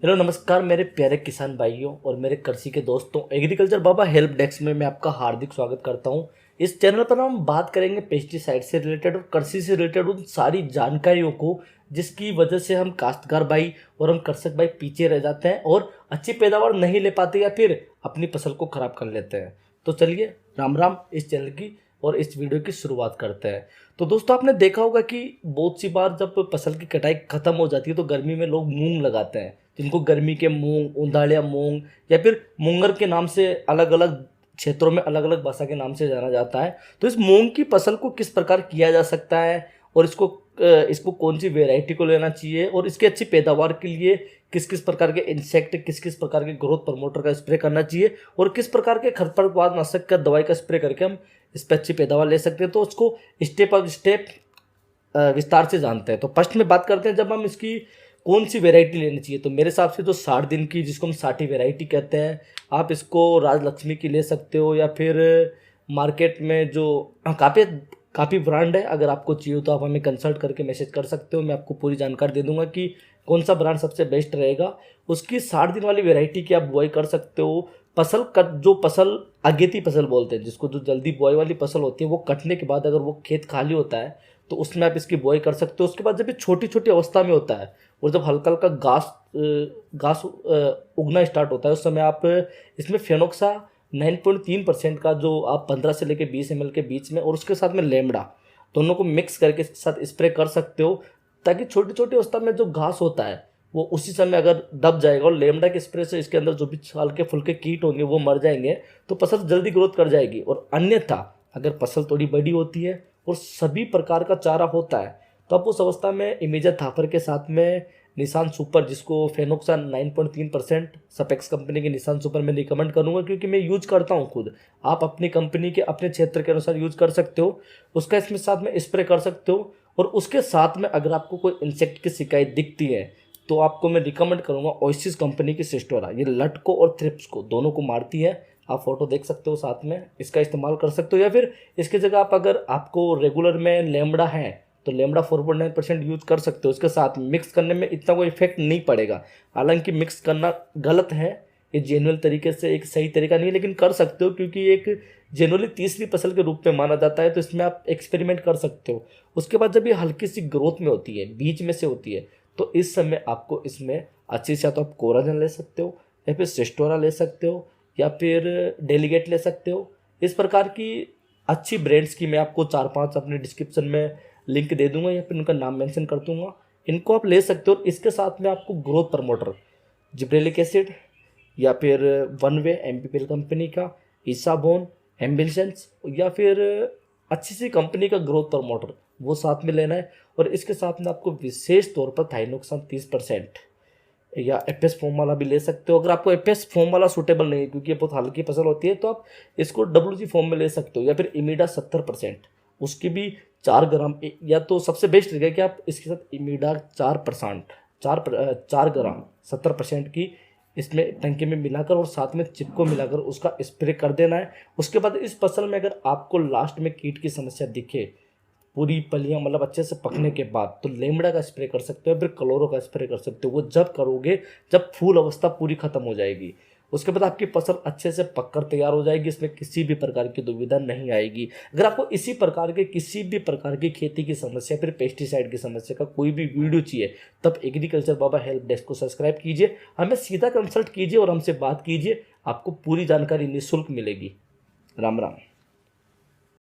Hello नमस्कार मेरे प्यारे किसान भाइयों और मेरे कृषि के दोस्तों। एग्रीकल्चर बाबा हेल्प डेस्क में मैं आपका हार्दिक स्वागत करता हूं। इस चैनल पर हम बात करेंगे पेस्टिसाइड से रिलेटेड और कृषि से रिलेटेड उन सारी जानकारियों को जिसकी वजह से हम काश्तकार भाई और हम कृषक भाई पीछे रह जाते हैं और अच्छी पैदावार नहीं ले पाते या फिर अपनी फसल को खराब कर लेते हैं। तो चलिए राम राम इस चैनल की और इस वीडियो की शुरुआत करते हैं। तो दोस्तों आपने देखा होगा कि बहुत सी बार जब फसल की कटाई खत्म हो जाती है तो गर्मी में लोग मूंग लगाते हैं, जिनको गर्मी के मूंग, उंदाड़िया मूंग या फिर मूंगर के नाम से अलग अलग क्षेत्रों में अलग अलग भाषा के नाम से जाना जाता है। तो इस मूंग की फसल को किस प्रकार किया जा सकता है और इसको कौन सी वेराइटी को लेना चाहिए और इसकी अच्छी पैदावार के लिए किस किस प्रकार के इंसेक्ट, किस किस प्रकार के ग्रोथ प्रमोटर का स्प्रे करना चाहिए और किस प्रकार के खरपतवार नाशक का दवाई का स्प्रे करके हम इस पर अच्छी पैदावार ले सकते हैं, तो उसको स्टेप बाय स्टेप विस्तार से जानते हैं। तो फर्स्ट में बात करते हैं जब हम इसकी कौन सी वैरायटी लेनी चाहिए। तो मेरे हिसाब से जो 60 दिन की, जिसको हम 60 वैरायटी कहते हैं, आप इसको राजलक्ष्मी की ले सकते हो या फिर मार्केट में जो काफ़ी ब्रांड है, अगर आपको चाहिए तो आप हमें कंसल्ट करके मैसेज कर सकते हो। मैं आपको पूरी जानकारी दे दूंगा कि कौन सा ब्रांड सबसे बेस्ट रहेगा। उसकी 60 दिन वाली वैरायटी की आप बुआई कर सकते हो। जो फसल अगेती फसल बोलते हैं, जिसको जो जल्दी बुआई वाली फसल होती है, वो कटने के बाद अगर वो खेत खाली होता है तो उसमें आप इसकी बुआई कर सकते हो। उसके बाद जब ये छोटी छोटी अवस्था में होता है और जब हल्का हल्का घास उगना स्टार्ट होता है, उस समय आप इसमें फेनोक्सा 9.3% का, जो आप 15 से लेकर 20 ml के बीच में, और उसके साथ में लेमड़ा, दोनों को मिक्स करके इसके साथ स्प्रे कर सकते हो, ताकि छोटी छोटी अवस्था में जो घास होता है वो उसी समय अगर दब जाएगा और लेमड़ा के स्प्रे से इसके अंदर जो भी हल्के फुल्के कीट होंगे वो मर जाएंगे, तो फसल जल्दी ग्रोथ कर जाएगी। और अन्यथा अगर फसल थोड़ी बड़ी होती है और सभी प्रकार का चारा होता है तो आप उस अवस्था में इमेजा थापर के साथ में निशान सुपर, जिसको फेनोक्सा 9.3% सपेक्स कंपनी के निशान सुपर में रिकमेंड करूंगा, क्योंकि मैं यूज करता हूं खुद। आप अपनी कंपनी के अपने क्षेत्र के अनुसार यूज कर सकते हो, उसका इसमें साथ में स्प्रे कर सकते हो। और उसके साथ में अगर आपको कोई इंसेक्ट की शिकायत दिखती है तो आपको मैं रिकमेंड करूंगा ओएसिस कंपनी की सिस्टोरा। ये लट को और थ्रिप्स को दोनों को मारती है। आप फोटो देख सकते हो, साथ में इसका इस्तेमाल कर सकते हो। या फिर इसकी जगह आप, अगर आपको रेगुलर में लेमड़ा है तो लेमड़ा 4.9% यूज कर सकते हो। इसके साथ मिक्स करने में इतना कोई इफेक्ट नहीं पड़ेगा। हालांकि मिक्स करना गलत है, ये जेन्युइन तरीके से एक सही तरीका नहीं है, लेकिन कर सकते हो क्योंकि एक जेनुअली तीसरी फसल के रूप में माना जाता है। तो इसमें आप एक्सपेरिमेंट कर सकते हो। उसके बाद जब ये हल्की सी ग्रोथ में होती है, बीच में से होती है, तो इस समय आपको इसमें अच्छी से, या तो आप कोराजन ले सकते हो या फिर सिस्टोरा ले सकते हो या फिर डेलीगेट ले सकते हो। इस प्रकार की अच्छी ब्रांड्स की मैं आपको 4-5 अपने डिस्क्रिप्शन में लिंक दे दूंगा या फिर उनका नाम मेंशन कर दूंगा। इनको आप ले सकते हो। इसके साथ में आपको ग्रोथ प्रमोटर, जिब्रेलिक एसिड या फिर वन वे एमपीपीएल कंपनी का, ईसाबोन, एम्बिसेंस या फिर अच्छी सी कंपनी का ग्रोथ प्रमोटर, वो साथ में लेना है। और इसके साथ में आपको विशेष तौर पर थाइनोक्सान 30% या एफएस फॉर्म वाला भी ले सकते हो। अगर आपको एफएस फॉर्म वाला सूटेबल नहीं है क्योंकि ये बहुत हल्की फसल होती है, तो आप इसको डब्ल्यूजी फॉर्म में ले सकते हो। या फिर इमीडा 70%, उसकी भी 4 ग्राम, या तो सबसे बेस्ट रहेगा कि आप इसके साथ इमीडा 4 ग्राम 70% की इसमें टंकी में मिलाकर और साथ में चिप को मिलाकर उसका स्प्रे कर देना है। उसके बाद इस फसल में अगर आपको लास्ट में कीट की समस्या दिखे, पूरी पलियां मतलब अच्छे से पकने के बाद, तो लेमड़ा का स्प्रे कर सकते हो, फिर क्लोरो का स्प्रे कर सकते हो। वो जब करोगे जब फूल अवस्था पूरी खत्म हो जाएगी, उसके बाद आपकी फसल अच्छे से पककर तैयार हो जाएगी। इसमें किसी भी प्रकार की दुविधा नहीं आएगी। अगर आपको इसी प्रकार के किसी भी प्रकार की खेती की समस्या, फिर पेस्टिसाइड की समस्या का कोई भी वीडियो चाहिए, तब एग्रीकल्चर बाबा हेल्प डेस्क को सब्सक्राइब कीजिए, हमें सीधा कंसल्ट कीजिए और हमसे बात कीजिए। आपको पूरी जानकारी निःशुल्क मिलेगी। राम राम।